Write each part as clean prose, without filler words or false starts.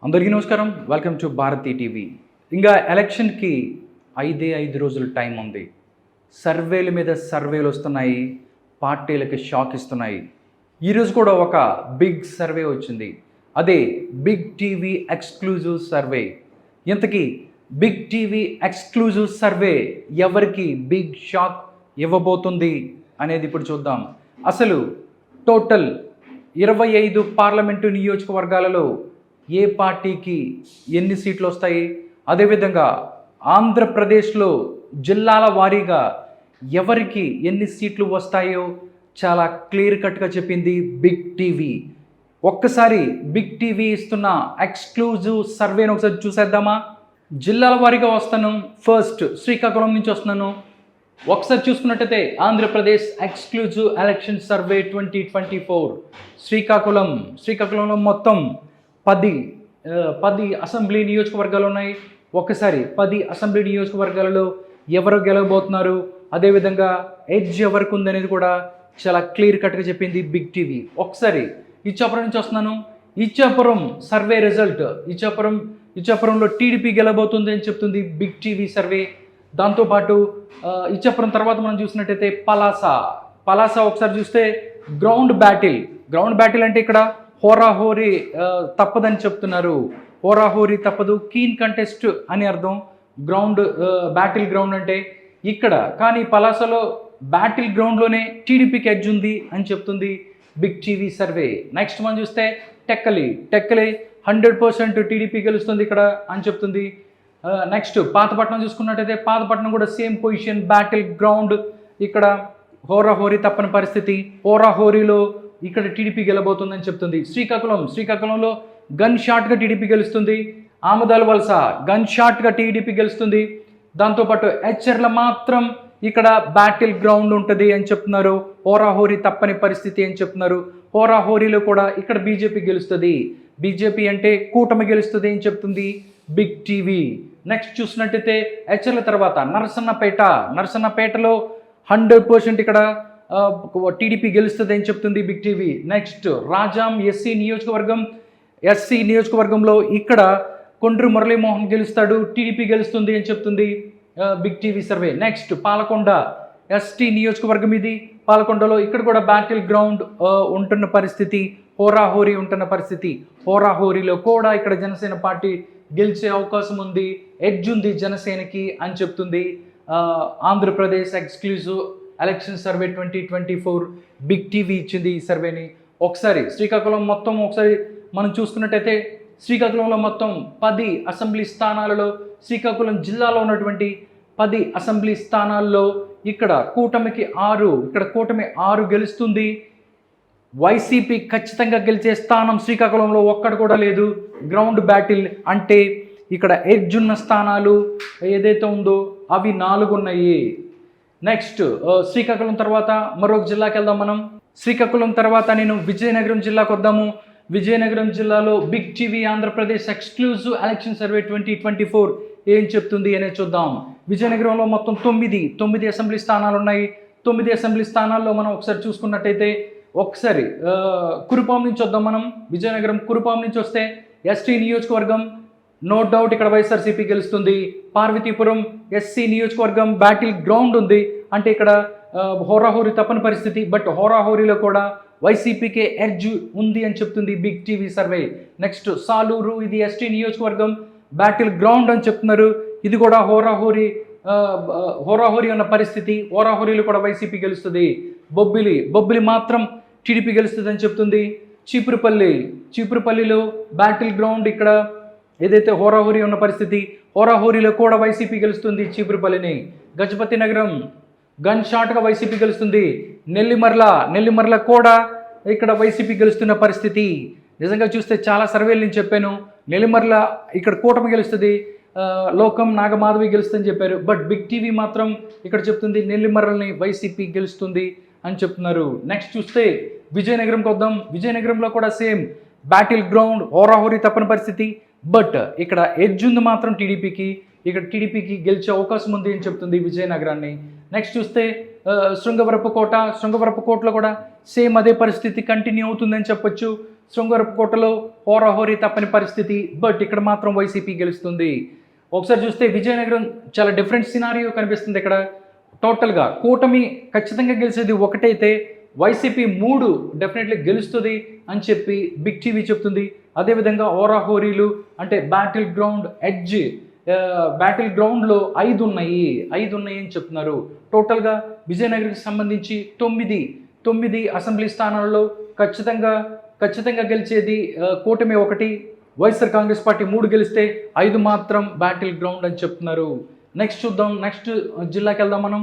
అందరికీ నమస్కారం. Welcome to Bharati TV. ఇంకా ఎలక్షన్కి 5 రోజులు టైం ఉంది. సర్వేల మీద సర్వేలు వస్తున్నాయి, పార్టీలకి షాక్ ఇస్తున్నాయి. ఈరోజు కూడా ఒక బిగ్ సర్వే వచ్చింది. అదే బిగ్ టీవీ ఎక్స్క్లూజివ్ సర్వే. ఇంతకీ బిగ్ టీవీ ఎక్స్క్లూజివ్ సర్వే ఎవరికి బిగ్ షాక్ ఇవ్వబోతుంది అనేది ఇప్పుడు చూద్దాం. అసలు టోటల్ 25 పార్లమెంటు నియోజకవర్గాలలో ఏ పార్టీకి ఎన్ని సీట్లు వస్తాయి, అదేవిధంగా ఆంధ్రప్రదేశ్లో జిల్లాల వారీగా ఎవరికి ఎన్ని సీట్లు వస్తాయో చాలా క్లియర్ కట్గా చెప్పింది బిగ్ టీవీ. ఒక్కసారి బిగ్ టీవీ ఇస్తున్న ఎక్స్క్లూజివ్ సర్వేను ఒకసారి చూసేద్దామా? జిల్లాల వారీగా వస్తాను. ఫస్ట్ శ్రీకాకుళం నుంచి వస్తున్నాను. ఒకసారి చూసుకున్నట్టయితే ఆంధ్రప్రదేశ్ ఎక్స్క్లూజివ్ ఎలక్షన్ సర్వే 2024 శ్రీకాకుళంలో మొత్తం 10 అసెంబ్లీ నియోజకవర్గాలు ఉన్నాయి. ఒక్కసారి 10 అసెంబ్లీ నియోజకవర్గాలలో ఎవరు గెలవబోతున్నారు, అదేవిధంగా ఎడ్జ్ ఎవరికి ఉందనేది కూడా చాలా క్లియర్ కట్గా చెప్పింది బిగ్ టీవీ. ఒకసారి ఇచ్చాపురం నుంచి వస్తున్నాను. ఇచ్చాపురం సర్వే రిజల్ట్, ఇచ్చాపురంలో టీడీపీ గెలవబోతుంది అని చెప్తుంది బిగ్ టీవీ సర్వే. దాంతోపాటు ఇచ్చాపురం తర్వాత మనం చూసినట్టయితే పలాస ఒకసారి చూస్తే గ్రౌండ్ బ్యాటిల్ అంటే ఇక్కడ హోరాహోరీ తప్పదని చెప్తున్నారు. హోరాహోరీ తప్పదు, కీన్ కంటెస్ట్ అని అర్థం. బ్యాటిల్ గ్రౌండ్ అంటే ఇక్కడ, కానీ పలాసలో బ్యాటిల్ గ్రౌండ్లోనే టీడీపీకి ఎడ్జ్ ఉంది అని చెప్తుంది బిగ్ టీవీ సర్వే. నెక్స్ట్ మనం చూస్తే టెక్కలి 100% టీడీపీ గెలుస్తుంది ఇక్కడ అని చెప్తుంది. నెక్స్ట్ పాతపట్నం చూసుకున్నట్టయితే పాతపట్నం కూడా సేమ్ పొజిషన్, బ్యాటిల్ గ్రౌండ్. ఇక్కడ హోరాహోరీ తప్పని పరిస్థితి. హోరాహోరీలో ఇక్కడ టీడీపీ గెలబోతుందని చెప్తుంది. శ్రీకాకుళంలో గన్ షాట్గా టీడీపీ గెలుస్తుంది. ఆమదాల వలస గన్ షాట్గా టీడీపీ గెలుస్తుంది. దాంతోపాటు హెచ్చర్ల మాత్రం ఇక్కడ బ్యాటిల్ గ్రౌండ్ ఉంటుంది అని చెప్తున్నారు. హోరాహోరీ తప్పని పరిస్థితి అని చెప్తున్నారు. హోరాహోరీలో కూడా ఇక్కడ బీజేపీ గెలుస్తుంది. బీజేపీ అంటే కూటమి గెలుస్తుంది అని చెప్తుంది బిగ్ టీవీ. నెక్స్ట్ చూసినట్టయితే హెచ్చర్ల తర్వాత నరసన్నపేటలో 100% ఇక్కడ టీడీపీ గెలుస్తుంది అని చెప్తుంది Big TV. Next Rajam SC నియోజకవర్గంలో ఇక్కడ కొండ్రు మురళీమోహన్ గెలుస్తాడు, టీడీపీ గెలుస్తుంది అని చెప్తుంది Big TV survey. Next Palakonda ST నియోజకవర్గం, ఇది పాలకొండలో ఇక్కడ కూడా బ్యాటిల్ గ్రౌండ్ ఉంటున్న పరిస్థితి, హోరాహోరీ ఉంటున్న పరిస్థితి. హోరాహోరీలో కూడా ఇక్కడ జనసేన పార్టీ గెలిచే అవకాశం ఉంది, ఎడ్జ్ ఉంది జనసేనకి అని చెప్తుంది Andhra Pradesh exclusive election survey 2024 big TV ఇచ్చింది ఈ సర్వేని. ఒకసారి శ్రీకాకుళం మొత్తం ఒకసారి మనం చూసుకున్నట్టయితే శ్రీకాకుళంలో మొత్తం 10 అసెంబ్లీ స్థానాలలో, శ్రీకాకుళం జిల్లాలో ఉన్నటువంటి 10 అసెంబ్లీ స్థానాల్లో ఇక్కడ కూటమికి 6 గెలుస్తుంది. వైసీపీ ఖచ్చితంగా గెలిచే స్థానం శ్రీకాకుళంలో ఒక్కడు కూడా లేదు. గ్రౌండ్ బ్యాటిల్ అంటే ఇక్కడ ఎడ్జ్ ఉన్న స్థానాలు ఏదైతే ఉందో అవి 4 ఉన్నాయి. నెక్స్ట్ శ్రీకాకుళం తర్వాత మరొక జిల్లాకి వెళ్దాం మనం. శ్రీకాకుళం తర్వాత నేను విజయనగరం జిల్లాకు వద్దాము. విజయనగరం జిల్లాలో big TV Andhra Pradesh exclusive election survey 2024 ఏం చెప్తుంది అనేది చూద్దాం. విజయనగరంలో మొత్తం 9 అసెంబ్లీ స్థానాలు ఉన్నాయి. 9 అసెంబ్లీ స్థానాల్లో మనం ఒకసారి చూసుకున్నట్టయితే ఒకసారి కురుపాం నుంచి వద్దాం మనం. విజయనగరం కురుపాం నుంచి వస్తే ఎస్టీ నియోజకవర్గం నో డౌట్ ఇక్కడ వైఎస్ఆర్సీపీ గెలుస్తుంది. పార్వతీపురం ఎస్సీ నియోజకవర్గం బ్యాటిల్ గ్రౌండ్ ఉంది, అంటే ఇక్కడ హోరాహోరీ తప్పని పరిస్థితి. బట్ హోరాహోరీలో కూడా వైసీపీకే ఎడ్జ్ ఉంది అని చెప్తుంది Big TV survey. Next Saluru, ఇది ఎస్టీ నియోజకవర్గం, బ్యాటిల్ గ్రౌండ్ అని చెప్తున్నారు. ఇది కూడా హోరాహోరీ ఉన్న పరిస్థితి. హోరాహోరీలో కూడా వైసీపీ గెలుస్తుంది. బొబ్బిలి మాత్రం టీడీపీ గెలుస్తుంది అని చెప్తుంది. చీపురుపల్లిలో బ్యాటిల్ గ్రౌండ్, ఇక్కడ ఏదైతే హోరాహోరీ ఉన్న పరిస్థితి. హోరాహోరీలో కూడా వైసీపీ గెలుస్తుంది చీపురుపల్లిని. గజపతి నగరం గన్ షాట్గా వైసీపీ గెలుస్తుంది. నెల్లిమర్ల కూడా ఇక్కడ వైసీపీ గెలుస్తున్న పరిస్థితి. నిజంగా చూస్తే చాలా సర్వేలు నేను చెప్పాను, నెల్లిమర్ల ఇక్కడ కూటమి గెలుస్తుంది, లోకం నాగమాధవి గెలుస్తుందని చెప్పారు. బట్ బిగ్ టీవీ మాత్రం ఇక్కడ చెప్తుంది నెల్లిమర్లని వైసీపీ గెలుస్తుంది అని చెప్తున్నారు. నెక్స్ట్ చూస్తే విజయనగరంకి వద్దాం. విజయనగరంలో కూడా సేమ్ బ్యాటిల్ గ్రౌండ్, హోరాహోరీ తప్పని పరిస్థితి. బట్ ఇక్కడ ఎడ్జ్ ఉంది మాత్రం టీడీపీకి. ఇక్కడ టీడీపీకి గెలిచే అవకాశం ఉంది అని చెప్తుంది విజయనగరాన్ని. నెక్స్ట్ చూస్తే శృంగవరపుకోటలో కూడా సేమ్ అదే పరిస్థితి కంటిన్యూ అవుతుందని చెప్పొచ్చు. శృంగారపుకోటలో హోరాహోరీ తప్పని పరిస్థితి, బట్ ఇక్కడ మాత్రం వైసీపీ గెలుస్తుంది. ఒకసారి చూస్తే విజయనగరం చాలా డిఫరెంట్ సినారియో కనిపిస్తుంది. ఇక్కడ టోటల్గా కూటమి ఖచ్చితంగా గెలిచేది ఒకటైతే వైసీపీ 3 డెఫినెట్లీ గెలుస్తుంది అని చెప్పి బిగ్ టీవీ చెప్తుంది. అదేవిధంగా హోరాహోరీలు అంటే బ్యాటిల్ గ్రౌండ్ ఎడ్జ్, బ్యాటిల్ గ్రౌండ్లో 5 ఉన్నాయి అని చెప్తున్నారు. టోటల్గా విజయనగరంకి సంబంధించి 9 అసెంబ్లీ స్థానాల్లో ఖచ్చితంగా గెలిచేది కూటమి 1, వైఎస్ఆర్ కాంగ్రెస్ పార్టీ 3 గెలిస్తే 5 మాత్రం బ్యాటిల్ గ్రౌండ్ అని చెప్తున్నారు. నెక్స్ట్ చూద్దాం, నెక్స్ట్ జిల్లాకి వెళ్దాం మనం.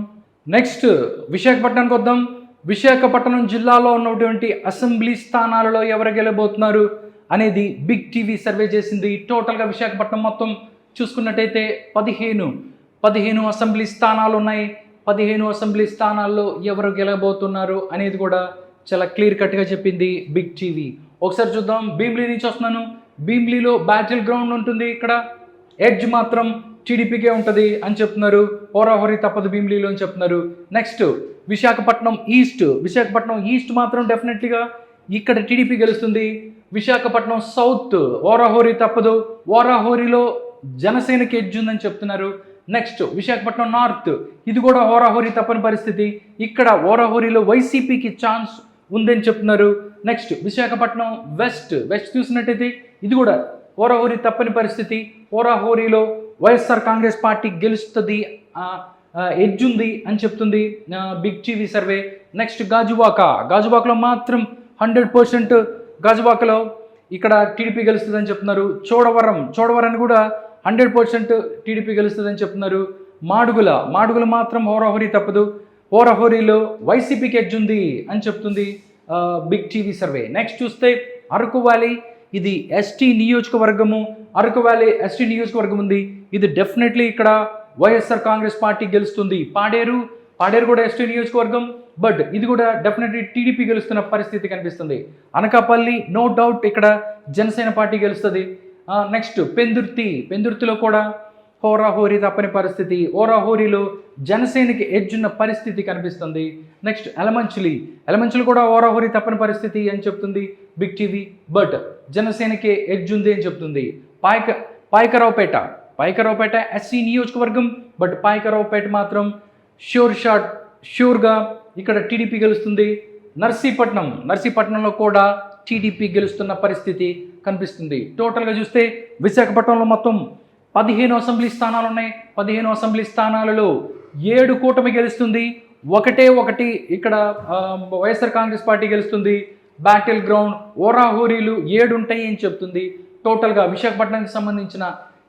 నెక్స్ట్ విశాఖపట్నానికి వద్దాం. విశాఖపట్నం జిల్లాలో ఉన్నటువంటి అసెంబ్లీ స్థానాలలో ఎవరు గెలబోతున్నారు అనేది బిగ్ టీవీ సర్వే చేసింది. టోటల్గా విశాఖపట్నం మొత్తం చూసుకున్నట్టయితే 15 అసెంబ్లీ స్థానాలు ఉన్నాయి. 15 అసెంబ్లీ స్థానాల్లో ఎవరు గెలబోతున్నారు అనేది కూడా చాలా క్లియర్ కట్గా చెప్పింది బిగ్ టీవీ. ఒకసారి చూద్దాం. భీమిలీ నుంచి వస్తున్నాను. భీమిలీలో బ్యాటిల్ గ్రౌండ్ ఉంటుంది. ఇక్కడ ఎడ్జ్ మాత్రం టీడీపీకే ఉంటుంది అని చెప్తున్నారు. హోరాహోరీ తప్పదు భీమిలీలో అని చెప్తున్నారు. నెక్స్ట్ విశాఖపట్నం ఈస్ట్ మాత్రం డెఫినెట్లీగా ఇక్కడ టీడీపీ గెలుస్తుంది. విశాఖపట్నం సౌత్ హోరాహోరీ తప్పదు, హోరాహోరీలో జనసేనకి ఎడ్జ్ ఉందని చెప్తున్నారు. నెక్స్ట్ విశాఖపట్నం నార్త్, ఇది కూడా హోరాహోరీ తప్పని పరిస్థితి. ఇక్కడ హోరాహోరీలో వైసీపీకి ఛాన్స్ ఉందని చెప్తున్నారు. నెక్స్ట్ విశాఖపట్నం వెస్ట్ చూసినట్టయితే ఇది కూడా హోరాహోరీ తప్పని పరిస్థితి. హోరాహోరీలో వైఎస్ఆర్ కాంగ్రెస్ పార్టీ గెలుస్తుంది, ఎడ్జ్ ఉంది అని చెప్తుంది బిగ్ టీవీ సర్వే. నెక్స్ట్ గాజువాకలో మాత్రం 100% గాజువాకలో ఇక్కడ టీడీపీ గెలుస్తుంది అని చెప్తున్నారు. చోడవరం కూడా 100% టీడీపీ గెలుస్తుంది అని చెప్తున్నారు. మాడుగుల మాత్రం హోరాహోరీ తప్పదు, హోరాహోరీలో వైసీపీకి ఎడ్జ్ ఉంది అని చెప్తుంది బిగ్ టీవీ సర్వే. నెక్స్ట్ చూస్తే అరకు వ్యాలీ, ఇది ఎస్టీ నియోజకవర్గము. అరకు వ్యాలీ ఎస్టీ నియోజకవర్గం ఉంది. ఇది డెఫినెట్లీ ఇక్కడ వైఎస్ఆర్ కాంగ్రెస్ పార్టీ గెలుస్తుంది. పాడేరు కూడా ఎస్టీ నియోజకవర్గం, బట్ ఇది కూడా డెఫినెట్లీ టీడీపీ గెలుస్తున్న పరిస్థితి కనిపిస్తుంది. అనకాపల్లి నో డౌట్ ఇక్కడ జనసేన పార్టీ గెలుస్తుంది. నెక్స్ట్ పెందుర్తిలో కూడా హోరాహోరీ తప్పని పరిస్థితి, హోరాహోరీలో జనసేనకి ఎడ్జ్ ఉన్న పరిస్థితి కనిపిస్తుంది. నెక్స్ట్ ఎలమంచిలి కూడా హోరాహోరీ తప్పని పరిస్థితి అని చెప్తుంది బిగ్ టీవీ, బట్ జనసేనకి ఎడ్జ్ ఉంది అని చెప్తుంది. పాయకరావుపేట ఎస్సీ నియోజకవర్గం, బట్ పాయకరావుపేట మాత్రం షూర్గా ఇక్కడ టీడీపీ గెలుస్తుంది. నర్సీపట్నంలో కూడా టీడీపీ గెలుస్తున్న పరిస్థితి కనిపిస్తుంది. టోటల్గా చూస్తే విశాఖపట్నంలో మొత్తం 15 అసెంబ్లీ స్థానాలు ఉన్నాయి. 15 అసెంబ్లీ స్థానాలలో 7 కూటమి గెలుస్తుంది, ఒకటి ఇక్కడ వైఎస్ఆర్ కాంగ్రెస్ పార్టీ గెలుస్తుంది. బ్యాటిల్ గ్రౌండ్ హోరాహోరీలు 7 ఉంటాయి అని చెప్తుంది. టోటల్గా విశాఖపట్నానికి సంబంధించిన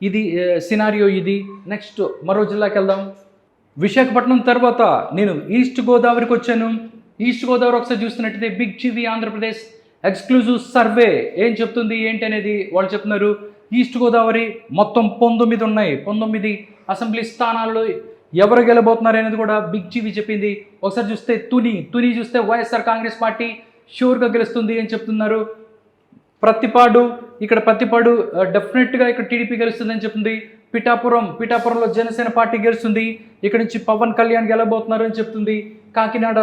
ఇది సినారియో ఇది. నెక్స్ట్ మరో జిల్లాకి వెళ్దాం. విశాఖపట్నం తర్వాత నేను ఈస్ట్ గోదావరికి వచ్చాను. ఈస్ట్ గోదావరి ఒకసారి చూస్తున్నట్టయితే big TV Andhra Pradesh exclusive survey ఏం చెప్తుంది ఏంటి అనేది వాళ్ళు చెప్తున్నారు. ఈస్ట్ గోదావరి మొత్తం 19 ఉన్నాయి. 19 అసెంబ్లీ స్థానాల్లో ఎవరు గెలబోతున్నారు అనేది కూడా బిగ్ టీవీ చెప్పింది. ఒకసారి చూస్తే తుని చూస్తే వైఎస్ఆర్ కాంగ్రెస్ పార్టీ షూర్గా గెలుస్తుంది అని చెప్తున్నారు. ప్రతిపాడు డెఫినెట్గా ఇక్కడ టీడీపీ గెలుస్తుంది అని చెప్తుంది. పిఠాపురంలో జనసేన పార్టీ గెలుస్తుంది. ఇక్కడ నుంచి పవన్ కళ్యాణ్ గెలబోతున్నారు అని చెప్తుంది. కాకినాడ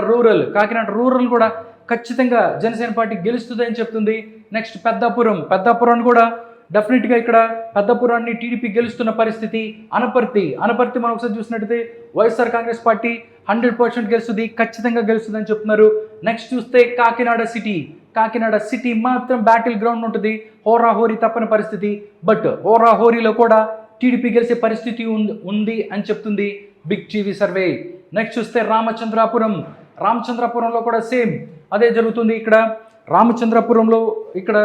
రూరల్ కూడా ఖచ్చితంగా జనసేన పార్టీ గెలుస్తుంది అని చెప్తుంది. నెక్స్ట్ పెద్దాపురం కూడా డెఫినెట్గా ఇక్కడ పెద్దపురాన్ని టీడీపీ గెలుస్తున్న పరిస్థితి. అనపర్తి మనం ఒకసారి చూసినట్టయితే వైఎస్ఆర్ కాంగ్రెస్ పార్టీ 100% గెలుస్తుంది, ఖచ్చితంగా గెలుస్తుంది అని చెప్తున్నారు. నెక్స్ట్ చూస్తే కాకినాడ సిటీ మాత్రం బ్యాటిల్ గ్రౌండ్ ఉంటుంది, హోరాహోరీ తప్పని పరిస్థితి, బట్ హోరాహోరీలో కూడా టీడీపీ గెలిచే పరిస్థితి ఉంది అని చెప్తుంది బిగ్ టీవీ సర్వే. నెక్స్ట్ చూస్తే రామచంద్రపురంలో కూడా సేమ్ అదే జరుగుతుంది. ఇక్కడ రామచంద్రపురంలో ఇక్కడ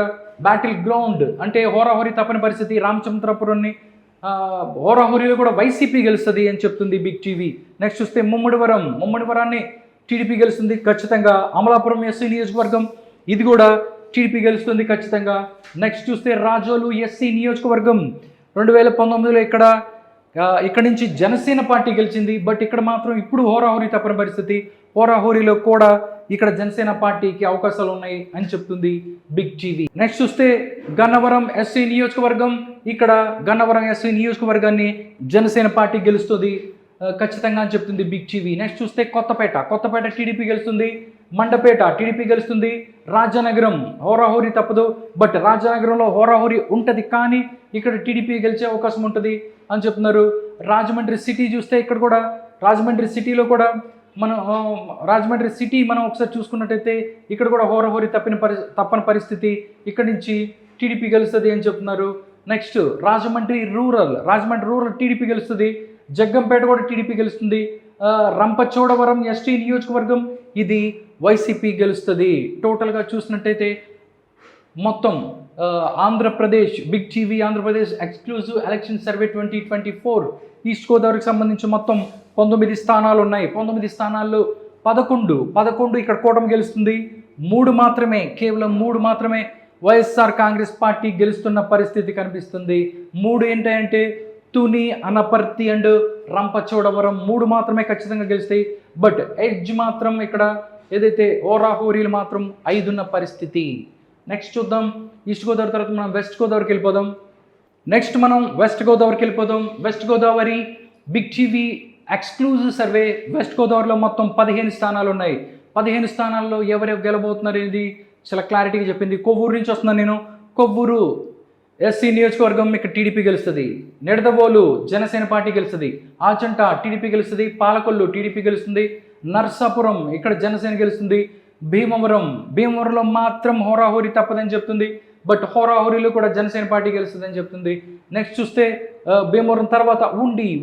బ్యాటిల్ గ్రౌండ్ అంటే హోరాహోరీ తప్పని పరిస్థితి. రామచంద్రపురాన్ని హోరాహోరీలో కూడా వైసీపీ గెలుస్తుంది అని చెప్తుంది బిగ్ టీవీ. నెక్స్ట్ చూస్తే ముమ్మడివరాన్ని టీడీపీ గెలుస్తుంది ఖచ్చితంగా. అమలాపురం ఎస్సీ నియోజకవర్గం, ఇది కూడా టీడీపీ గెలుస్తుంది ఖచ్చితంగా. నెక్స్ట్ చూస్తే రాజోలు ఎస్సీ నియోజకవర్గం 2019లో ఇక్కడ నుంచి జనసేన పార్టీ గెలిచింది, బట్ ఇక్కడ మాత్రం ఇప్పుడు హోరాహోరీ తప్పని పరిస్థితి. హోరాహోరీలో కూడా ఇక్కడ జనసేన పార్టీకి అవకాశాలు ఉన్నాయి అని చెప్తుంది బిగ్ టీవీ. నెక్స్ట్ చూస్తే గన్నవరం ఎస్సీ నియోజకవర్గం, ఇక్కడ గన్నవరం ఎస్సీ నియోజకవర్గాన్ని జనసేన పార్టీ గెలుస్తుంది ఖచ్చితంగా అని చెప్తుంది బిగ్ టీవీ. నెక్స్ట్ చూస్తే కొత్తపేట టీడీపీ గెలుస్తుంది. మండపేట టీడీపీ గెలుస్తుంది. రాజానగరం హోరాహోరీ తప్పదు, బట్ రాజానగరంలో హోరాహోరీ ఉంటుంది, కానీ ఇక్కడ టీడీపీ గెలిచే అవకాశం ఉంటుంది అని చెప్తున్నారు. రాజమండ్రి సిటీ చూస్తే ఇక్కడ కూడా రాజమండ్రి సిటీలో కూడా రాజమండ్రి సిటీ మనం ఒకసారి చూసుకున్నట్టయితే ఇక్కడ కూడా హోరాహోరీ తప్పని పరిస్థితి, ఇక్కడి నుంచి టీడీపీ గెలుస్తుంది అని చెప్తున్నారు. నెక్స్ట్ రాజమండ్రి రూరల్ టీడీపీ గెలుస్తుంది. జగ్గంపేట కూడా టీడీపీ గెలుస్తుంది. రంపచోడవరం ఎస్టీ నియోజకవర్గం ఇది వైసీపీ గెలుస్తుంది. టోటల్గా చూసినట్టయితే మొత్తం Andhra Pradesh big TV Andhra Pradesh exclusive election survey 2024 east గోదావరికి సంబంధించి మొత్తం 19 స్థానాలు ఉన్నాయి. 19 స్థానాల్లో 11 ఇక్కడ కూటమి గెలుస్తుంది. కేవలం 3 మాత్రమే వైఎస్ఆర్ కాంగ్రెస్ పార్టీ గెలుస్తున్న పరిస్థితి కనిపిస్తుంది. 3 ఏంటంటే తుని, అనపర్తి అండ్ రంపచోడవరం 3 మాత్రమే ఖచ్చితంగా గెలుస్తాయి. బట్ ఎడ్జ్ మాత్రం ఇక్కడ ఏదైతే హోరాహోరీలు మాత్రం 5 ఉన్న పరిస్థితి. నెక్స్ట్ చూద్దాం. ఈస్ట్ గోదావరి తర్వాత మనం వెస్ట్ గోదావరికి వెళ్ళిపోదాం. West Godavari Big TV exclusive survey. West గోదావరిలో మొత్తం 15 స్థానాలు ఉన్నాయి. 15 స్థానాల్లో ఎవరెవరు గెలబోతున్నారు అనేది చాలా క్లారిటీగా చెప్పింది. కొవ్వూరు నుంచి వస్తున్నాను నేను. కొవ్వూరు ఎస్సీ నియోజకవర్గం ఇక్కడ టీడీపీ గెలుస్తుంది. నిడదవోలు జనసేన పార్టీ గెలుస్తుంది. ఆచంట టీడీపీ గెలుస్తుంది. పాలకొల్లు టీడీపీ గెలుస్తుంది. నర్సాపురం ఇక్కడ జనసేన గెలుస్తుంది. భీమవరంలో మాత్రం హోరాహోరీ తప్పదని చెప్తుంది, బట్ హోరాహోరీలో కూడా జనసేన పార్టీ గెలుస్తుందని చెప్తుంది. నెక్స్ట్ చూస్తే భీమవరం తర్వాత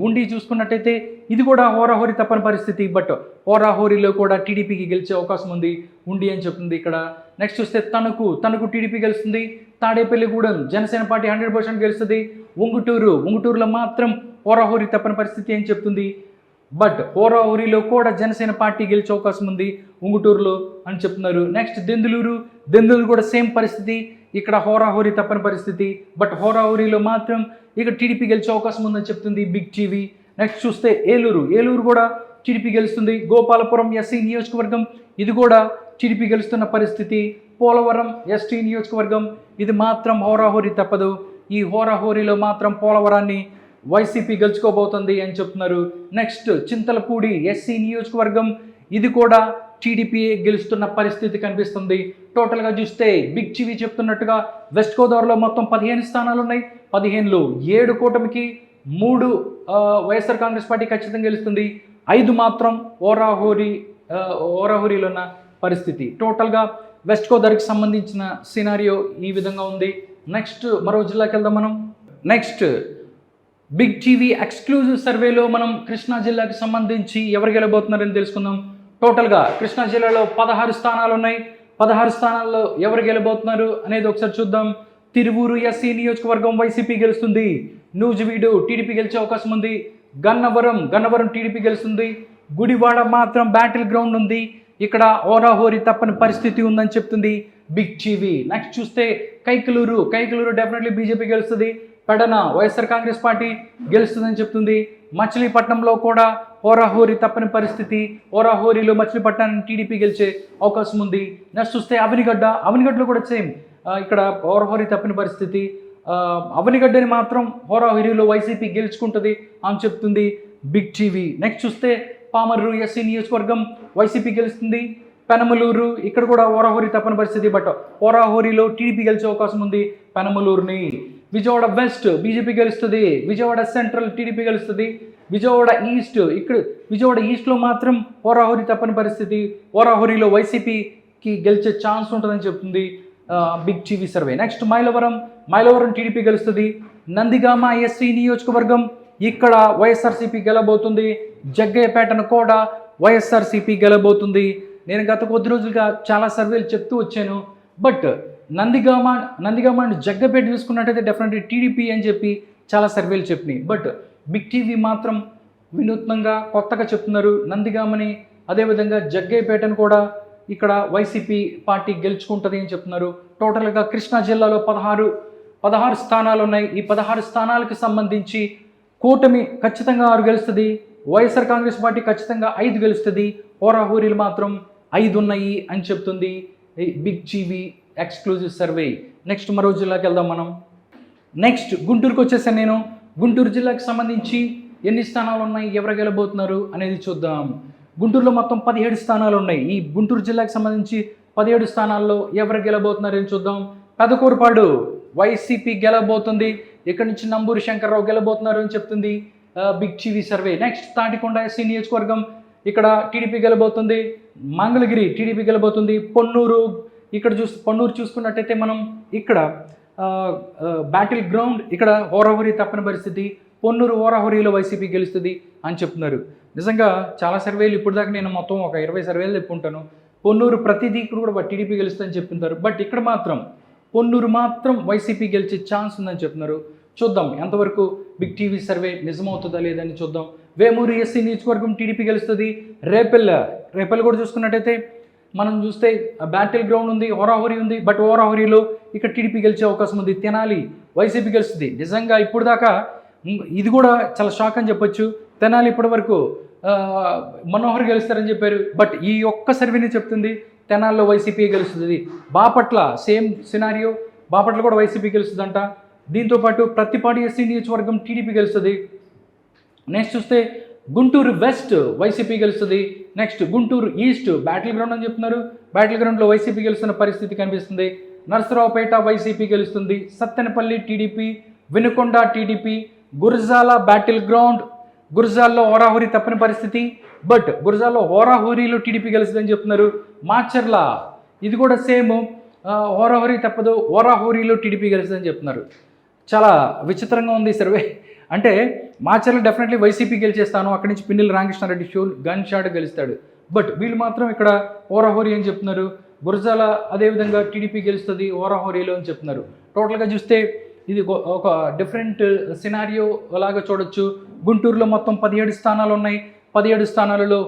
ఉండి చూసుకున్నట్టయితే ఇది కూడా హోరాహోరీ తప్పని పరిస్థితి, బట్ హోరాహోరీలో కూడా టీడీపీకి గెలిచే అవకాశం ఉంది ఉండి అని చెప్తుంది ఇక్కడ. నెక్స్ట్ చూస్తే తణుకు టీడీపీ గెలుస్తుంది. తాడేపల్లిగూడెం జనసేన పార్టీ 100% గెలుస్తుంది. ఉంగుటూరులో మాత్రం హోరాహోరీ తప్పని పరిస్థితి అని చెప్తుంది, బట్ హోరాహోరీలో కూడా జనసేన పార్టీ గెలిచే అవకాశం ఉంది ఉంగుటూరులో అని చెప్తున్నారు. నెక్స్ట్ దెందులూరు కూడా సేమ్ పరిస్థితి, ఇక్కడ హోరాహోరీ తప్పని పరిస్థితి, బట్ హోరాహోరీలో మాత్రం ఇక్కడ టీడీపీ గెలిచే అవకాశం ఉందని చెప్తుంది బిగ్ టీవీ. నెక్స్ట్ చూస్తే ఏలూరు కూడా టీడీపీ గెలుస్తుంది. గోపాలపురం ఎస్సీ నియోజకవర్గం ఇది కూడా టీడీపీ గెలుస్తున్న పరిస్థితి. పోలవరం ఎస్టీ నియోజకవర్గం ఇది మాత్రం హోరాహోరీ తప్పదు. ఈ హోరాహోరీలో మాత్రం పోలవరాన్ని వైసీపీ గెలుచుకోబోతుంది అని చెప్తున్నారు. నెక్స్ట్ చింతలపూడి ఎస్సీ నియోజకవర్గం ఇది కూడా టీడీపీ గెలుస్తున్న పరిస్థితి కనిపిస్తుంది. టోటల్గా చూస్తే బిగ్ టీవీ చెప్తున్నట్టుగా వెస్ట్ గోదావరిలో మొత్తం 15 స్థానాలు ఉన్నాయి. 15లో 7 కూటమికి, 3 వైఎస్ఆర్ కాంగ్రెస్ పార్టీ ఖచ్చితంగా గెలుస్తుంది. 5 మాత్రం హోరాహోరీలో ఉన్న పరిస్థితి. టోటల్గా వెస్ట్ గోదావరికి సంబంధించిన సినారియో ఈ విధంగా ఉంది. నెక్స్ట్ మరో జిల్లాకి వెళ్దాం మనం. నెక్స్ట్ బిగ్ టీవీ ఎక్స్క్లూజివ్ సర్వేలో మనం కృష్ణా జిల్లాకి సంబంధించి ఎవరు గెలబోతున్నారని తెలుసుకుందాం. టోటల్గా కృష్ణా జిల్లాలో 16 స్థానాలు ఉన్నాయి. 16 స్థానాల్లో ఎవరు గెలబోతున్నారు అనేది ఒకసారి చూద్దాం. తిరువూరు ఎస్సీ నియోజకవర్గం వైసీపీ గెలుస్తుంది. నూజివీడు టీడీపీ గెలిచే అవకాశం ఉంది. గన్నవరం టీడీపీ గెలుస్తుంది. గుడివాడ మాత్రం బ్యాటిల్ గ్రౌండ్ ఉంది, ఇక్కడ హోరాహోరీ తప్పని పరిస్థితి ఉందని చెప్తుంది బిగ్ టీవీ. నెక్స్ట్ చూస్తే కైకలూరు డెఫినెట్లీ బీజేపీ గెలుస్తుంది. పెడన వైఎస్ఆర్ కాంగ్రెస్ పార్టీ గెలుస్తుందని చెప్తుంది. మచిలీపట్నంలో కూడా హోరాహోరీ తప్పని పరిస్థితి. హోరాహోరీలో మచిలీపట్నం టీడీపీ గెలిచే అవకాశం ఉంది. నెక్స్ట్ చూస్తే అవనిగడ్డలో కూడా సేమ్, ఇక్కడ హోరాహోరీ తప్పని పరిస్థితి. అవనిగడ్డని మాత్రం హోరాహోరీలో వైసీపీ గెలుచుకుంటుంది అని చెప్తుంది బిగ్ టీవీ. నెక్స్ట్ చూస్తే పామర్రు ఎస్సీ నియోజకవర్గం వైసీపీ గెలుస్తుంది. పెనమలూరు ఇక్కడ కూడా హోరాహోరీ తప్పని పరిస్థితి, బట్ హోరాహోరీలో టీడీపీ గెలిచే అవకాశం ఉంది పెనమలూరుని. విజయవాడ వెస్ట్ బీజేపీ గెలుస్తుంది. విజయవాడ సెంట్రల్ టీడీపీ గెలుస్తుంది. విజయవాడ ఈస్ట్లో మాత్రం హోరాహోరీ తప్పని పరిస్థితి. హోరాహోరీలో వైసీపీకి గెలిచే ఛాన్స్ ఉంటుందని చెప్తుంది Big TV survey. Next Mylavaram TDP గెలుస్తుంది. నందిగామ ఎస్సీ నియోజకవర్గం ఇక్కడ వైఎస్ఆర్సీపీ గెలబోతుంది. జగ్గయ్యపేటను కూడా వైఎస్ఆర్సీపీ గెలబోతుంది. నేను గత కొద్ది రోజులుగా చాలా సర్వేలు చెప్తూ వచ్చాను, బట్ నందిగామ అండ్ జగ్గపేట చూసుకున్నట్టయితే డెఫినెట్లీ టీడీపీ అని చెప్పి చాలా సర్వేలు చెప్పినాయి, బట్ బిగ్ టీవీ మాత్రం వినూత్నంగా కొత్తగా చెప్తున్నారు నందిగామని, అదేవిధంగా జగ్గయ్యపేటను కూడా ఇక్కడ వైసీపీ పార్టీ గెలుచుకుంటుంది అని చెప్తున్నారు. టోటల్గా కృష్ణా జిల్లాలో 16 స్థానాలు ఉన్నాయి. ఈ 16 స్థానాలకు సంబంధించి కూటమి ఖచ్చితంగా 6 గెలుస్తుంది. వైఎస్ఆర్ కాంగ్రెస్ పార్టీ ఖచ్చితంగా 5 గెలుస్తుంది. హోరాహోరీలు మాత్రం 5 ఉన్నాయి అని చెప్తుంది Big TV exclusive survey. Next మరో జిల్లాకి వెళ్దాం మనం. నెక్స్ట్ గుంటూరుకి వచ్చేసాను నేను. గుంటూరు జిల్లాకి సంబంధించి ఎన్ని స్థానాలు ఉన్నాయి, ఎవరు గెలబోతున్నారు అనేది చూద్దాం. గుంటూరులో మొత్తం 17 స్థానాలు ఉన్నాయి. ఈ గుంటూరు జిల్లాకు సంబంధించి 17 స్థానాల్లో ఎవరు గెలబోతున్నారని చూద్దాం. పెదకూరుపాడు వైసీపీ గెలబోతుంది. ఇక్కడి నుంచి నంబూరి శంకర్రావు గెలబోతున్నారు అని చెప్తుంది Big TV survey. Next Tatikonda SC నియోజకవర్గం, ఇక్కడ టీడీపీ గెలబోతుంది. మంగళగిరి టీడీపీ గెలబోతుంది. పొన్నూరు, ఇక్కడ పొన్నూరు చూసుకున్నట్టయితే మనం ఇక్కడ బ్యాటిల్ గ్రౌండ్, ఇక్కడ హోరాహోరీ తప్పని పరిస్థితి. పొన్నూరు హోరాహోరీలో వైసీపీ గెలుస్తుంది అని చెప్తున్నారు. నిజంగా చాలా సర్వేలు ఇప్పుడు దాకా నేను మొత్తం ఒక 20 సర్వేలు చెప్పుకుంటాను. పొన్నూరు ప్రతిదీ కూడా టీడీపీ గెలుస్తుందని చెప్తుంటారు. బట్ ఇక్కడ మాత్రం పొన్నూరు మాత్రం వైసీపీ గెలిచే ఛాన్స్ ఉందని చెప్తున్నారు. చూద్దాం ఎంతవరకు బిగ్ టీవీ సర్వే నిజమవుతుందా లేదని చూద్దాం. వేమూరు ఎస్సీ నియోజకవర్గం టీడీపీ గెలుస్తుంది. రేపల్ కూడా చూసుకున్నట్టయితే మనం చూస్తే బ్యాటిల్ గ్రౌండ్ ఉంది, హోరాహోరీ ఉంది. బట్ హోరాహోరీలో ఇక్కడ టీడీపీ గెలిచే అవకాశం ఉంది. తెనాలి వైసీపీ గెలుస్తుంది. నిజంగా ఇప్పుడు దాకా ఇది కూడా చాలా షాక్ అని చెప్పొచ్చు. తెనాలి ఇప్పటి వరకు మనోహర్ గెలుస్తారని చెప్పారు. బట్ ఈ ఒక్క సర్వేని చెప్తుంది తెనాలిలో వైసీపీ గెలుస్తుంది. బాపట్ల సేమ్ సినారియో, బాపట్ల కూడా వైసీపీ గెలుస్తుందంట. దీంతోపాటు ప్రత్తిపాటి ఎస్సీ నియోజకవర్గం టీడీపీ గెలుస్తుంది. నెక్స్ట్ చూస్తే గుంటూరు వెస్ట్ వైసీపీ గెలుస్తుంది. Next Guntur east battle ground అని చెప్తున్నారు. బ్యాటిల్ గ్రౌండ్లో వైసీపీ గెలుస్తున్న పరిస్థితి కనిపిస్తుంది. నరసరావుపేట వైసీపీ గెలుస్తుంది. Sattenapalli TDP, Vinukonda TDP, Gurazala battle ground, గురజాల్లో హోరాహోరీ తప్పని పరిస్థితి. బట్ గురజాల్లో హోరాహోరీలో టీడీపీ గెలుస్తుందని చెప్తున్నారు. మాచర్ల ఇది కూడా సేమ్, హోరాహోరీ తప్పదు, హోరాహోరీలో టీడీపీ గెలుస్తుందని చెప్తున్నారు. చాలా విచిత్రంగా ఉంది సర్వే. అంటే మాచర్ల డెఫినెట్లీ వైసీపీ గెలిచేస్తాను, అక్కడి నుంచి పిన్నెల రామకృష్ణారెడ్డి గన్ షాట్ గెలుస్తాడు. బట్ వీళ్ళు మాత్రం ఇక్కడ హోరాహోరీ అని చెప్తున్నారు. గురజాల అదేవిధంగా టీడీపీ గెలుస్తుంది హోరాహోరీలో అని చెప్తున్నారు. టోటల్గా చూస్తే ఇది ఒక డిఫరెంట్ సినారియో లాగా చూడొచ్చు. గుంటూరులో మొత్తం 17 స్థానాలు ఉన్నాయి. 17 స్థానాలలో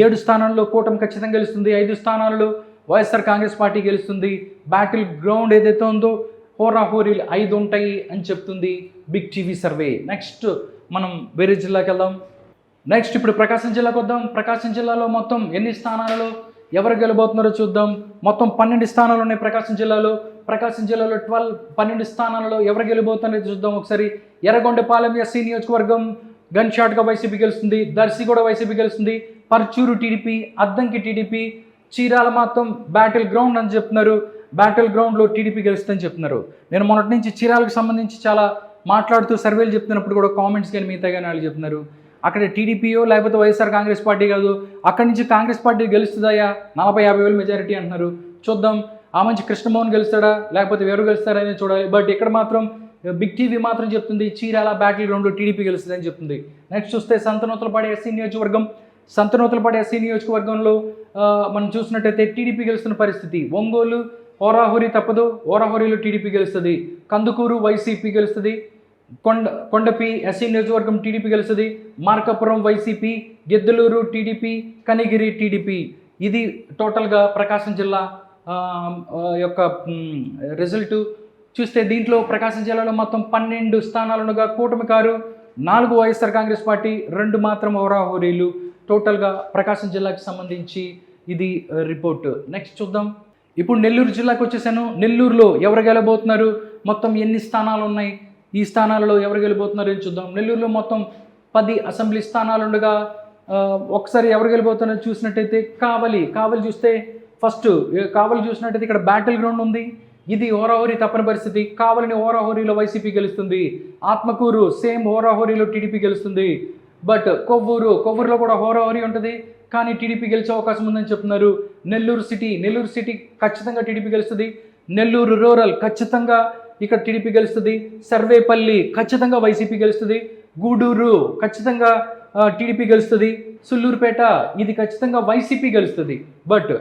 7 స్థానాల్లో కూటమి ఖచ్చితంగా గెలుస్తుంది. 5 స్థానాలలో వైఎస్ఆర్ కాంగ్రెస్ పార్టీ గెలుస్తుంది. బ్యాటిల్ గ్రౌండ్ ఏదైతే ఉందో హోరాహోరీలు 5 ఉంటాయి అని చెప్తుంది బిగ్ టీవీ సర్వే. నెక్స్ట్ మనం వేరే జిల్లాకి వెళ్దాం. నెక్స్ట్ ఇప్పుడు ప్రకాశం జిల్లాకు వద్దాం. ప్రకాశం జిల్లాలో మొత్తం ఎన్ని స్థానాలలో ఎవరు గెలబోతున్నారో చూద్దాం. మొత్తం 12 స్థానాలు ఉన్నాయి ప్రకాశం జిల్లాలో. ప్రకాశం జిల్లాలో 12 స్థానాలలో ఎవరు గెలబోతున్నారో చూద్దాం ఒకసారి. ఎర్రగొండపాలెం ఎస్సీ నియోజకవర్గం గన్ షాట్గా వైసీపీ గెలుస్తుంది. దర్శి కూడా వైసీపీ గెలుస్తుంది. పర్చూరు టీడీపీ, అద్దంకి టీడీపీ, చీరాల మాత్రం బ్యాటిల్ గ్రౌండ్ అని చెప్తున్నారు. బ్యాటిల్ గ్రౌండ్లో టీడీపీ గెలుస్తుందని చెప్తున్నారు. నేను మొన్నటి నుంచి చీరాలకు సంబంధించి చాలా మాట్లాడుతూ సర్వేలు చెప్తున్నప్పుడు కూడా కామెంట్స్ కానీ మిగతా కానీ వాళ్ళు చెప్తున్నారు అక్కడ టీడీపీయో లేకపోతే వైఎస్ఆర్ కాంగ్రెస్ పార్టీ కాదు, అక్కడి నుంచి కాంగ్రెస్ పార్టీ గెలుస్తుందయా 40-50 వేలు మెజారిటీ అంటున్నారు. చూద్దాం ఆ మంచి కృష్ణమోహన్ గెలుస్తాడా లేకపోతే ఎవరు గెలుస్తారని చూడాలి. బట్ ఇక్కడ మాత్రం బిగ్ టీవీ మాత్రం చెప్తుంది చీరాల బ్యాటిల్ గ్రౌండ్లో టీడీపీ గెలుస్తుందని చెప్తుంది. నెక్స్ట్ చూస్తే సంతనూతలపాడు ఎస్సీ నియోజకవర్గం. సంతనూతలపాడు ఎస్సీ నియోజకవర్గంలో మనం చూసినట్టయితే టీడీపీ గెలుస్తున్న పరిస్థితి. ఒంగోలు హోరాహోరీ తప్పదు, హోరాహోరీలో టీడీపీ గెలుస్తుంది. కందుకూరు వైసీపీ గెలుస్తుంది. కొండపి ఎస్సీ నియోజకవర్గం టీడీపీ గెలుస్తుంది. Markapuram YCP, Giddalur TDP, Kanigiri TDP. ఇది టోటల్గా ప్రకాశం జిల్లా యొక్క రిజల్ట్ చూస్తే దీంట్లో ప్రకాశం జిల్లాలో మొత్తం 12 స్థానాలుగా కూటమి కారు, 4 వైఎస్ఆర్ కాంగ్రెస్ పార్టీ, 2 మాత్రం హోరాహోరీలు. టోటల్గా ప్రకాశం జిల్లాకి సంబంధించి ఇది రిపోర్ట్. నెక్స్ట్ చూద్దాం. ఇప్పుడు నెల్లూరు జిల్లాకు వచ్చేసాను. నెల్లూరులో ఎవరు గెలబోతున్నారు, మొత్తం ఎన్ని స్థానాలు ఉన్నాయి, ఈ స్థానాలలో ఎవరు గెలిపోతున్నారు అని చూద్దాం. నెల్లూరులో మొత్తం 10 అసెంబ్లీ స్థానాలు ఉండగా ఒకసారి ఎవరు గెలిపోతున్నారో చూసినట్టయితే కావలి చూస్తే ఫస్ట్ కావలి చూసినట్టయితే ఇక్కడ బ్యాటిల్ గ్రౌండ్ ఉంది. ఇది హోరాహోరీ తప్పని పరిస్థితి. కావలిని హోరాహోరీలో వైసీపీ గెలుస్తుంది. ఆత్మకూరు సేమ్ హోరాహోరీలో టీడీపీ గెలుస్తుంది. బట్ కొవ్వూరులో కూడా హోరాహోరీ ఉంటుంది కానీ టీడీపీ గెలిచే అవకాశం ఉందని చెప్తున్నారు. నెల్లూరు సిటీ ఖచ్చితంగా టీడీపీ గెలుస్తుంది. నెల్లూరు రూరల్ ఖచ్చితంగా ఇక్కడ టీడీపీ గెలుస్తుంది. సర్వేపల్లి ఖచ్చితంగా వైసీపీ గెలుస్తుంది. గూడూరు ఖచ్చితంగా టీడీపీ గెలుస్తుంది. సుల్లూరుపేట ఇది ఖచ్చితంగా వైసీపీ గెలుస్తుంది. బట్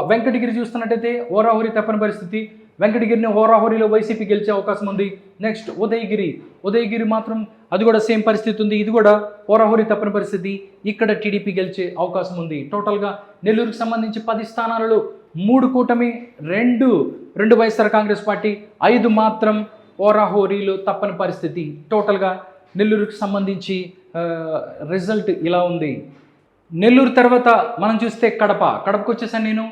వెంకటగిరి చూస్తున్నట్టయితే హోరాహోరీ తప్పని పరిస్థితి. వెంకటగిరిని హోరాహోరీలో వైసీపీ గెలిచే అవకాశం ఉంది. నెక్స్ట్ ఉదయగిరి మాత్రం అది కూడా సేమ్ పరిస్థితి ఉంది. ఇది కూడా హోరాహోరీ తప్పని పరిస్థితి. ఇక్కడ టీడీపీ గెలిచే అవకాశం ఉంది. టోటల్గా నెల్లూరుకు సంబంధించి 10 స్థానాలలో 3 కూటమి, 2 వైఎస్ఆర్ కాంగ్రెస్ పార్టీ, 5 మాత్రం హోరాహోరీలో తప్పని పరిస్థితి. టోటల్గా నెల్లూరుకు సంబంధించి రిజల్ట్ ఇలా ఉంది. నెల్లూరు తర్వాత మనం చూస్తే కడపకు వచ్చేసాను నేను.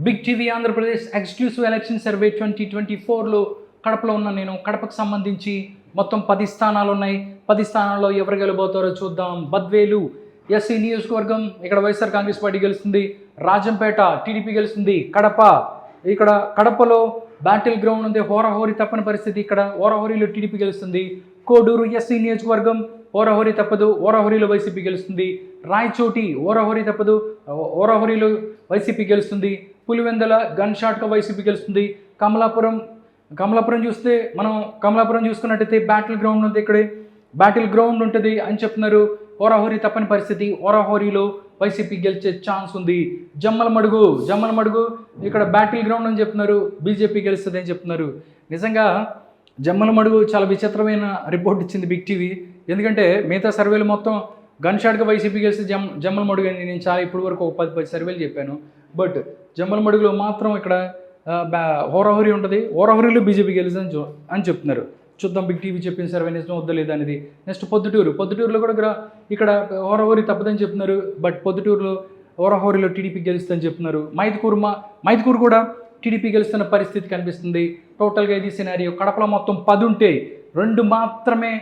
Big TV Andhra Pradesh exclusive election survey 2024లో కడపలో ఉన్న నేను. కడపకు సంబంధించి మొత్తం 10 స్థానాలు ఉన్నాయి. 10 స్థానాల్లో ఎవరు గెలబోతారో చూద్దాం. బద్వేలు ఎస్సీ నియోజకవర్గం ఇక్కడ వైఎస్ఆర్ కాంగ్రెస్ పార్టీ గెలుస్తుంది. రాజంపేట టీడీపీ గెలుస్తుంది. కడప, ఇక్కడ కడపలో బ్యాటిల్ గ్రౌండ్ ఉంది, హోరాహోరీ తప్పని పరిస్థితి, ఇక్కడ హోరాహోరీలో టీడీపీ గెలుస్తుంది. కోడూరు ఎస్సీ నియోజకవర్గం హోరాహోరీ తప్పదు, హోరాహోరీలో వైసీపీ గెలుస్తుంది. రాయచోటి హోరాహోరీ తప్పదు, హోరాహోరీలో వైసీపీ గెలుస్తుంది. పులివెందల గన్ షాట్గా వైసీపీ గెలుస్తుంది. కమలాపురం చూస్తే మనం కమలాపురం చూసుకున్నట్టయితే బ్యాటిల్ గ్రౌండ్ ఉంది, ఇక్కడే బ్యాటిల్ గ్రౌండ్ ఉంటుంది అని చెప్తున్నారు. హోరాహోరీ తప్పని పరిస్థితి, హోరాహోరీలో వైసీపీ గెలిచే ఛాన్స్ ఉంది. జమ్మలమడుగు ఇక్కడ బ్యాటిల్ గ్రౌండ్ అని చెప్తున్నారు, బీజేపీ గెలుస్తుంది అని చెప్తున్నారు. నిజంగా జమ్మలమడుగు చాలా విచిత్రమైన రిపోర్ట్ ఇచ్చింది బిగ్ టీవీ. ఎందుకంటే మిగతా సర్వేలు మొత్తం గన్ షాట్గా వైసీపీ గెలిస్తే జమ్మలమడుగు అని నేను చాలా ఇప్పటి వరకు ఒక 10 సర్వేలు చెప్పాను. బట్ జమ్మలమడుగులో మాత్రం ఇక్కడ హోరాహోరీ ఉంటుంది, హోరాహోరీలో బీజేపీ గెలుస్తుంది అని చెప్తున్నారు. చూద్దాం బిగ్ టీవీ చెప్పిన సర్వే నిజం వద్దా లేదా అనేది. నెక్స్ట్ పొద్దుటూరులో కూడా ఇక్కడ హోరాహోరీ తప్పదని చెప్తున్నారు. బట్ పొద్దుటూరులో హోరాహోరీలో టీడీపీ గెలుస్తుందని చెప్తున్నారు. మైదుకూరు కూడా టీడీపీ గెలుస్తున్న పరిస్థితి కనిపిస్తుంది. టోటల్గా ఇది సినారియో. కడపలో మొత్తం 10 ఉంటే 2 మాత్రమే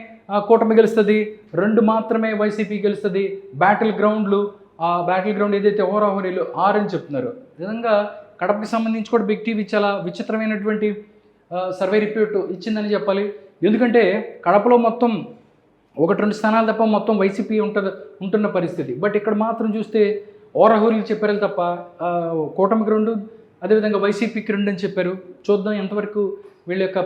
కూటమి గెలుస్తుంది, 2 మాత్రమే వైసీపీ గెలుస్తుంది. బ్యాటిల్ గ్రౌండ్ ఏదైతే హోరాహోరీలో 6 అని చెప్తున్నారు. నిజంగా కడపకి సంబంధించి కూడా బిగ్ టీవీ చాలా విచిత్రమైనటువంటి సర్వే రిపోర్ట్ ఇచ్చిందని చెప్పాలి. ఎందుకంటే కడపలో మొత్తం 1-2 స్థానాలు తప్ప మొత్తం వైసీపీ ఉంటున్న పరిస్థితి. బట్ ఇక్కడ మాత్రం చూస్తే హోరాహోరీలు చెప్పారు తప్ప కూటమికి 2, అదేవిధంగా వైసీపీకి 2 అని చెప్పారు. చూద్దాం ఎంతవరకు వీళ్ళ యొక్క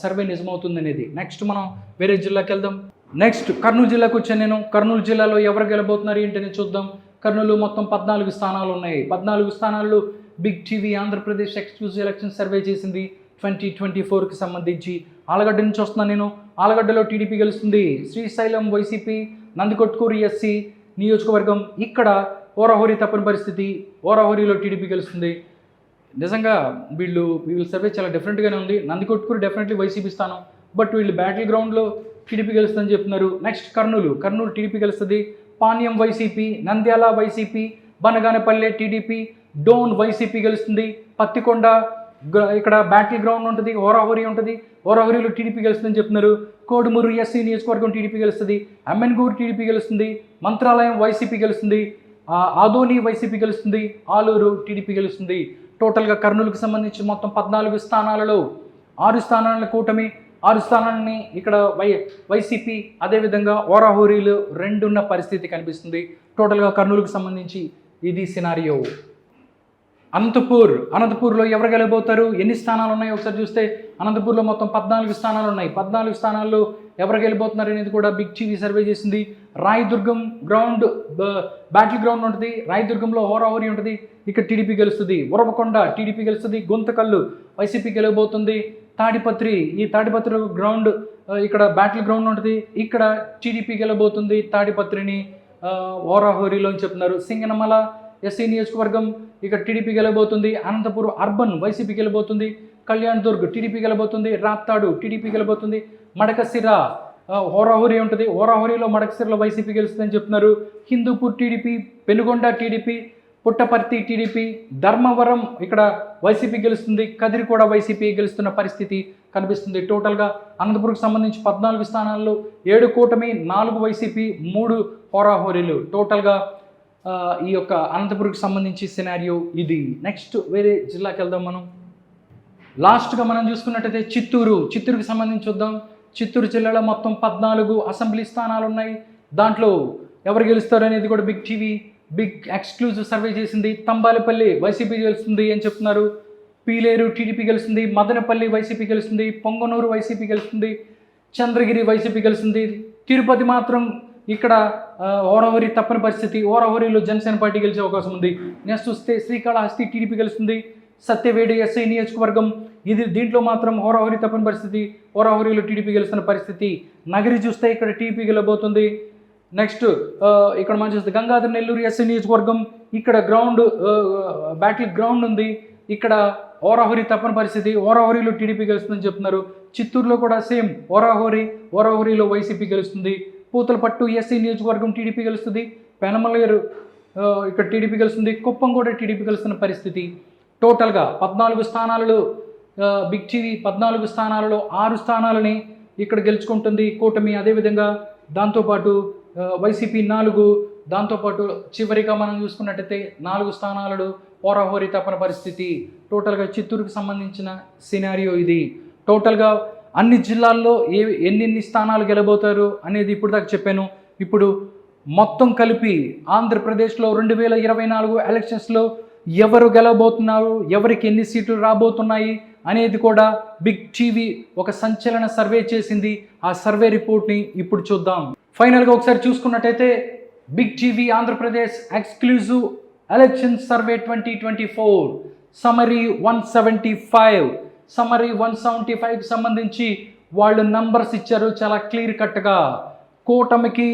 సర్వే నిజమవుతుంది అనేది. నెక్స్ట్ మనం వేరే జిల్లాకి వెళ్దాం. నెక్స్ట్ కర్నూలు జిల్లాకు వచ్చాను నేను. కర్నూలు జిల్లాలో ఎవరు గెలబోతున్నారు ఏంటని చూద్దాం. కర్నూలు మొత్తం 14 స్థానాలు ఉన్నాయి. 14 స్థానాల్లో big TV Andhra Pradesh exclusive election survey చేసింది 2024కి సంబంధించి. ఆలగడ్డ నుంచి వస్తున్నాను నేను. ఆలగడ్డలో టీడీపీ గెలుస్తుంది. శ్రీశైలం వైసీపీ, నందికొట్కూరు ఎస్సీ నియోజకవర్గం ఇక్కడ హోరాహోరీ తప్పని పరిస్థితి, హోరాహోరీలో టీడీపీ గెలుస్తుంది. నిజంగా వీళ్ళ సర్వే చాలా డిఫరెంట్గానే ఉంది. నందికొట్కూరు డెఫినెట్లీ వైసీపీ స్థానం, బట్ వీళ్ళు బ్యాటిల్ గ్రౌండ్లో టీడీపీ గెలుస్తుందని చెప్తున్నారు. నెక్స్ట్ కర్నూలు టీడీపీ గెలుస్తుంది. Panyam YCP, Nandyal YCP, Banaganapalle TDP, Dhone YCP గెలుస్తుంది. పత్తికొండ ఇక్కడ బ్యాటిల్ గ్రౌండ్ ఉంటుంది, హోరాహోరీ ఉంటుంది, హోరాహోరీలో టీడీపీ గెలుస్తుందని చెప్తున్నారు. కోడుమూరు ఎస్సీ నియోజకవర్గం టీడీపీ గెలుస్తుంది. అమ్మెన్గూరు టీడీపీ గెలుస్తుంది. మంత్రాలయం వైసీపీ గెలుస్తుంది. ఆదోని వైసీపీ గెలుస్తుంది. ఆలూరు టీడీపీ గెలుస్తుంది. టోటల్గా కర్నూలుకు సంబంధించి మొత్తం 14 స్థానాలలో 6 స్థానాలను కూటమి, 6 స్థానాలని ఇక్కడ వైసీపీ, అదేవిధంగా హోరాహోరీలు 2 ఉన్న పరిస్థితి కనిపిస్తుంది. టోటల్గా కర్నూలుకు సంబంధించి ఇది సినారియో. అనంతపూర్లో ఎవరు గెలబోతారు, ఎన్ని స్థానాలు ఉన్నాయి ఒకసారి చూస్తే అనంతపూర్లో మొత్తం 14 స్థానాలు ఉన్నాయి. 14 స్థానాల్లో ఎవరు గెలిపోతున్నారు అనేది కూడా బిగ్ టీవీ సర్వే చేసింది. రాయదుర్గం బ్యాటిల్ గ్రౌండ్ ఉంటుంది. రాయదుర్గంలో హోరాహోరీ ఉంటుంది, ఇక్కడ టీడీపీ గెలుస్తుంది. ఉరవకొండ టీడీపీ గెలుస్తుంది. గుంతకల్లు వైసీపీ గెలవబోతుంది. ఈ తాడిపత్రి గ్రౌండ్ ఇక్కడ బ్యాటిల్ గ్రౌండ్ ఉంటుంది, ఇక్కడ టీడీపీ గెలవబోతుంది. తాడిపత్రిని హోరాహోరీలో అని చెప్తున్నారు. సింగనమల ఎస్సీ నియోజకవర్గం ఇక్కడ టీడీపీ గెలవబోతుంది. అనంతపురం అర్బన్ వైసీపీ గెలవబోతుంది. కళ్యాణ్ దుర్గ్ టీడీపీ గెలవబోతుంది. రాప్తాడు టీడీపీ గెలవబోతుంది. మడకసిర హోరాహోరీ ఉంటుంది, హోరాహోరీలో మడకసిరలో వైసీపీ గెలుస్తుందని చెప్తున్నారు. Hindupur TDP, Penukonda TDP, Puttaparthi TDP, Dharmavaram ఇక్కడ వైసీపీ గెలుస్తుంది. కదిరి కూడా వైసీపీ గెలుస్తున్న పరిస్థితి కనిపిస్తుంది. టోటల్గా అనంతపురంకి సంబంధించి 14 స్థానాల్లో 7 కూటమి, 4 వైసీపీ, 3 హోరాహోరీలు. టోటల్గా ఈ యొక్క అనంతపురంకి సంబంధించి సినారియో ఇది. నెక్స్ట్ వేరే జిల్లాకి వెళ్దాం మనం. లాస్ట్గా మనం చూసుకున్నట్టయితే చిత్తూరుకి సంబంధించి చూద్దాం. చిత్తూరు జిల్లాలో మొత్తం 14 అసెంబ్లీ స్థానాలు ఉన్నాయి. దాంట్లో ఎవరు గెలుస్తారు అనేది కూడా బిగ్ టీవీ ఎక్స్క్లూజివ్ సర్వే చేసింది. తంబాలపల్లి వైసీపీ గెలుస్తుంది అని చెప్తున్నారు. పీలేరు టీడీపీ గెలుస్తుంది. మదనపల్లి వైసీపీ గెలుస్తుంది. పొంగనూరు వైసీపీ గెలుస్తుంది. చంద్రగిరి వైసీపీ గెలుస్తుంది. తిరుపతి మాత్రం ఇక్కడ హోరాహోరీ తప్పని పరిస్థితి, హోరాహోరీలో జనసేన పార్టీ గెలిచే అవకాశం ఉంది. నెక్స్ట్ వస్తే శ్రీకాళహస్తి టీడీపీ గెలుస్తుంది. సత్యవేడి ఎస్ఐ నియోజకవర్గం దీంట్లో మాత్రం హోరాహోరీ తప్పని పరిస్థితి, హోరాహోరీలో టీడీపీ గెలుస్తున్న పరిస్థితి. నగరి చూస్తే ఇక్కడ టీడీపీ గెలవబోతుంది. నెక్స్ట్ ఇక్కడ మనం చూస్తే గంగాధర నెల్లూరు ఎస్ఐ నియోజకవర్గం, ఇక్కడ బ్యాటిల్ గ్రౌండ్ ఉంది, ఇక్కడ హోరాహోరీ తప్పని పరిస్థితి, హోరాహోరీలో టీడీపీ గెలుస్తుందని చెప్తున్నారు. చిత్తూరులో కూడా సేమ్ హోరాహోరీలో వైసీపీ గెలుస్తుంది. పూతలపట్టు ఎస్సీ నియోజకవర్గం టీడీపీ గెలుస్తుంది. పెనమలేరు ఇక్కడ టీడీపీ గెలుస్తుంది. కుప్పం కూడా టీడీపీ గెలుస్తున్న పరిస్థితి. టోటల్గా 14 స్థానాలలో బిగ్ టీవీ 14 స్థానాలలో 6 స్థానాలని ఇక్కడ గెలుచుకుంటుంది కూటమి. అదేవిధంగా దాంతోపాటు వైసీపీ 4, దాంతోపాటు చివరిగా మనం చూసుకున్నట్టయితే 4 స్థానాలలో హోరాహోరీ తపన పరిస్థితి. టోటల్గా చిత్తూరుకు సంబంధించిన సినారియో ఇది. టోటల్గా అన్ని జిల్లాల్లో ఎన్ని స్థానాలు గెలబోతారు అనేది ఇప్పుడు దాకా చెప్పాను. ఇప్పుడు మొత్తం కలిపి ఆంధ్రప్రదేశ్లో 2024 ఎలక్షన్స్లో ఎవరు గెలవబోతున్నారు, ఎవరికి ఎన్ని సీట్లు రాబోతున్నాయి అనేది కూడా బిగ్ టీవీ ఒక సంచలన సర్వే చేసింది. ఆ సర్వే రిపోర్ట్ని ఇప్పుడు చూద్దాం. ఫైనల్గా ఒకసారి చూసుకున్నట్టయితే big TV Andhra Pradesh exclusive election survey 2024 summary 175కి సంబంధించి వాళ్ళు నంబర్స్ ఇచ్చారు చాలా క్లియర్ కట్గా. కూటమికి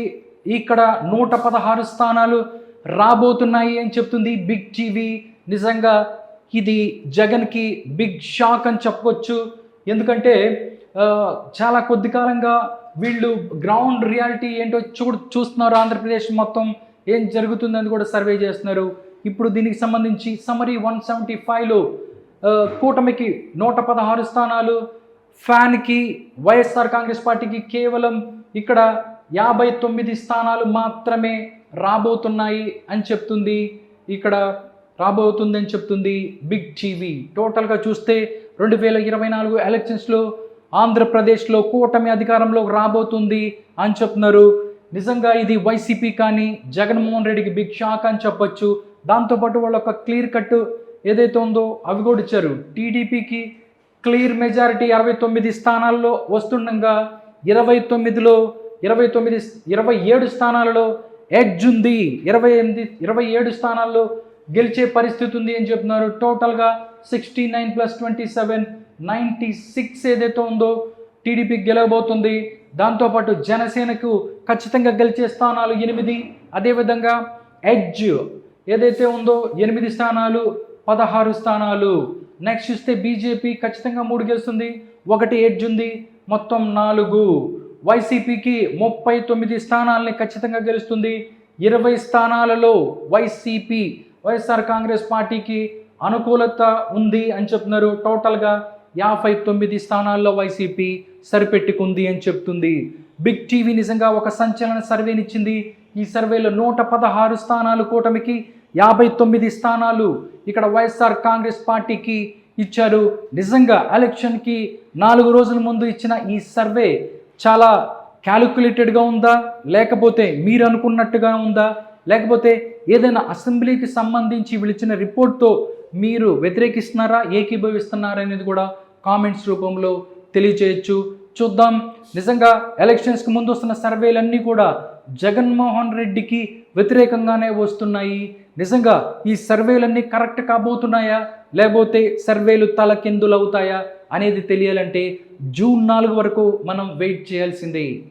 ఇక్కడ 116 స్థానాలు రాబోతున్నాయి అని చెప్తుంది బిగ్ టీవీ. నిజంగా ఇది జగన్కి బిగ్ షాక్ అని చెప్పవచ్చు. ఎందుకంటే చాలా కొద్ది కాలంగా వీళ్ళు గ్రౌండ్ రియాలిటీ ఏంటో చూస్తున్నారు. ఆంధ్రప్రదేశ్ మొత్తం ఏం జరుగుతుందని కూడా సర్వే చేస్తున్నారు. ఇప్పుడు దీనికి సంబంధించి సమరీ 175లో కూటమికి 116 స్థానాలు, ఫ్యాన్కి వైఎస్ఆర్ కాంగ్రెస్ పార్టీకి కేవలం ఇక్కడ 59 స్థానాలు మాత్రమే రాబోతున్నాయి అని చెప్తుంది. ఇక్కడ రాబోతుందని చెప్తుంది బిగ్ టీవీ. టోటల్గా చూస్తే 2024 ఎలక్షన్స్లో ఆంధ్రప్రదేశ్లో కూటమి అధికారంలోకి రాబోతుంది అని చెప్తున్నారు. నిజంగా ఇది వైసీపీ కానీ జగన్మోహన్ రెడ్డికి బిగ్ షాక్ అని చెప్పొచ్చు. దాంతోపాటు వాళ్ళ ఒక క్లియర్ కట్ ఏదైతే ఉందో అవి కూడా ఇచ్చారు. టీడీపీకి క్లియర్ మెజారిటీ 69 స్థానాల్లో వస్తుండగా 27 స్థానాలలో ఎడ్జ్ ఉంది. 27 స్థానాల్లో గెలిచే పరిస్థితి ఉంది అని చెప్తున్నారు. టోటల్గా 69 + 27 96 ఏదైతే ఉందో టీడీపీకి గెలవబోతుంది. దాంతోపాటు జనసేనకు ఖచ్చితంగా గెలిచే స్థానాలు 8. అదేవిధంగా ఎడ్జ్ ఏదైతే ఉందో 8 స్థానాలు, 16 స్థానాలు. నెక్స్ట్ చూస్తే బీజేపీ ఖచ్చితంగా 3 గెలుస్తుంది, 1 ఎడ్జ్ ఉంది, మొత్తం 4. వైసీపీకి 39 స్థానాలని ఖచ్చితంగా గెలుస్తుంది. 20 స్థానాలలో వైఎస్ఆర్ కాంగ్రెస్ పార్టీకి అనుకూలత ఉంది అని చెప్తున్నారు. టోటల్గా 59 స్థానాల్లో వైసీపీ సరిపెట్టుకుంది అని చెప్తుంది. బిగ్ టీవీ నిజంగా ఒక సంచలన సర్వేనిచ్చింది. ఈ సర్వేలో 116 స్థానాలు కూటమికి, 59 స్థానాలు ఇక్కడ వైఎస్ఆర్ కాంగ్రెస్ పార్టీకి ఇచ్చారు. నిజంగా ఎలక్షన్కి 4 రోజుల ముందు ఇచ్చిన ఈ సర్వే చాలా క్యాలిక్యులేటెడ్గా ఉందా, లేకపోతే మీరు అనుకున్నట్టుగా ఉందా, లేకపోతే ఏదైనా అసెంబ్లీకి సంబంధించి వీళ్ళిచ్చిన రిపోర్ట్తో మీరు వ్యతిరేకిస్తున్నారా, ఏకీభవిస్తున్నారా అనేది కూడా కామెంట్స్ రూపంలో తెలియచేయచ్చు. చూద్దాం. నిజంగా ఎలక్షన్స్కి ముందు వస్తున్న సర్వేలన్నీ కూడా జగన్మోహన్ రెడ్డికి వ్యతిరేకంగానే వస్తున్నాయి. నిజంగా ఈ సర్వేలన్నీ కరెక్ట్ కాబోతున్నాయా, లేకపోతే సర్వేలు తలకిందులవుతాయా అనేది తెలియాలంటే జూన్ 4 వరకు మనం వెయిట్ చేయాల్సిందే.